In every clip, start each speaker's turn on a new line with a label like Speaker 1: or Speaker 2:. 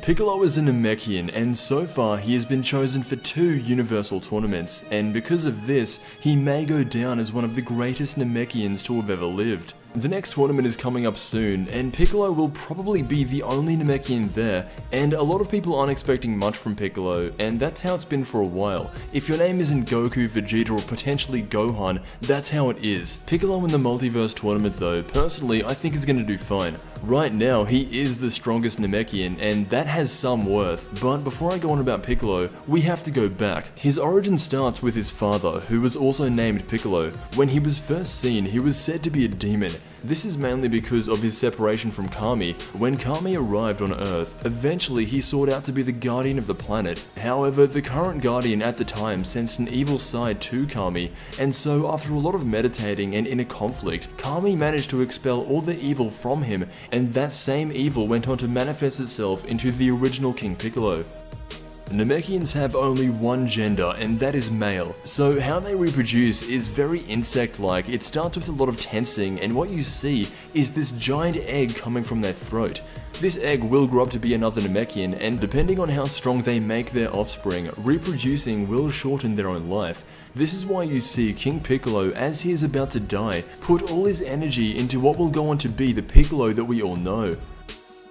Speaker 1: Piccolo is a Namekian, and so far he has been chosen for 2 Universal Tournaments, and because of this, he may go down as one of the greatest Namekians to have ever lived. The next tournament is coming up soon, and Piccolo will probably be the only Namekian there, and a lot of people aren't expecting much from Piccolo, and that's how it's been for a while. If your name isn't Goku, Vegeta, or potentially Gohan, that's how it is. Piccolo in the Multiverse tournament though, personally I think is going to do fine. Right now, he is the strongest Namekian, and that has some worth, but before I go on about Piccolo, we have to go back. His origin starts with his father, who was also named Piccolo. When he was first seen, he was said to be a demon. This is mainly because of his separation from Kami. When Kami arrived on Earth, eventually he sought out to be the guardian of the planet. However, the current guardian at the time sensed an evil side to Kami, and so after a lot of meditating and inner conflict, Kami managed to expel all the evil from him, and that same evil went on to manifest itself into the original King Piccolo. Namekians have only one gender, and that is male, so how they reproduce is very insect-like. It starts with a lot of tensing, and what you see is this giant egg coming from their throat. This egg will grow up to be another Namekian, and depending on how strong they make their offspring, reproducing will shorten their own life. This is why you see King Piccolo, as he is about to die, put all his energy into what will go on to be the Piccolo that we all know.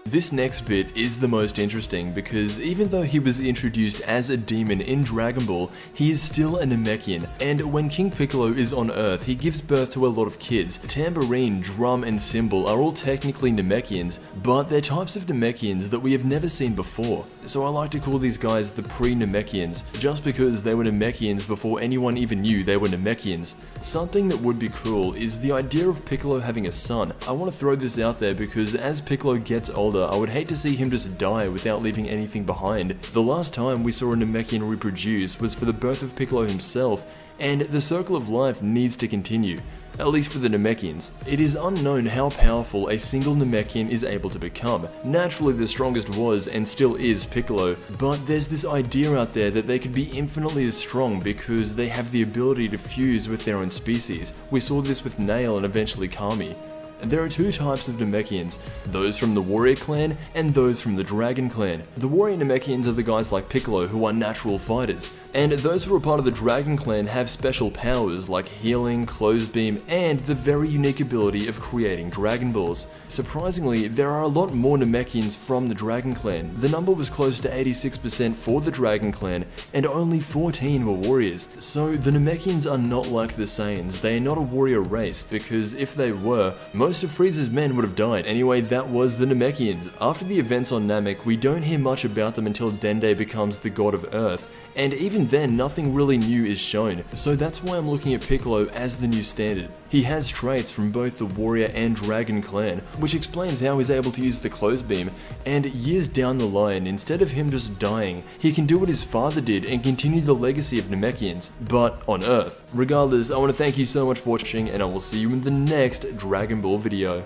Speaker 1: This next bit is the most interesting because even though he was introduced as a demon in Dragon Ball, he is still a Namekian, and when King Piccolo is on Earth, he gives birth to a lot of kids. Tambourine, drum, and cymbal are all technically Namekians, but they're types of Namekians that we have never seen before. So I like to call these guys the pre-Namekians, just because they were Namekians before anyone even knew they were Namekians. Something that would be cool is the idea of Piccolo having a son. I want to throw this out there because as Piccolo gets older, I would hate to see him just die without leaving anything behind. The last time we saw a Namekian reproduce was for the birth of Piccolo himself, and the circle of life needs to continue. At least for the Namekians. It is unknown how powerful a single Namekian is able to become. Naturally the strongest was and still is Piccolo, but there's this idea out there that they could be infinitely as strong because they have the ability to fuse with their own species. We saw this with Nail and eventually Kami. There are 2 types of Namekians, those from the Warrior Clan and those from the Dragon Clan. The Warrior Namekians are the guys like Piccolo who are natural fighters, and those who are part of the Dragon Clan have special powers like healing, close beam, and the very unique ability of creating Dragon Balls. Surprisingly, there are a lot more Namekians from the Dragon Clan. The number was close to 86% for the Dragon Clan, and only 14 were warriors. So the Namekians are not like the Saiyans. They are not a warrior race, because if they were, most of Frieza's men would have died. Anyway, that was the Namekians. After the events on Namek, we don't hear much about them until Dende becomes the god of Earth, and even then nothing really new is shown, so that's why I'm looking at Piccolo as the new standard. He has traits from both the Warrior and Dragon Clan, which explains how he's able to use the close beam, and years down the line, instead of him just dying, he can do what his father did and continue the legacy of Namekians, but on Earth. Regardless, I want to thank you so much for watching, and I will see you in the next Dragon Ball video.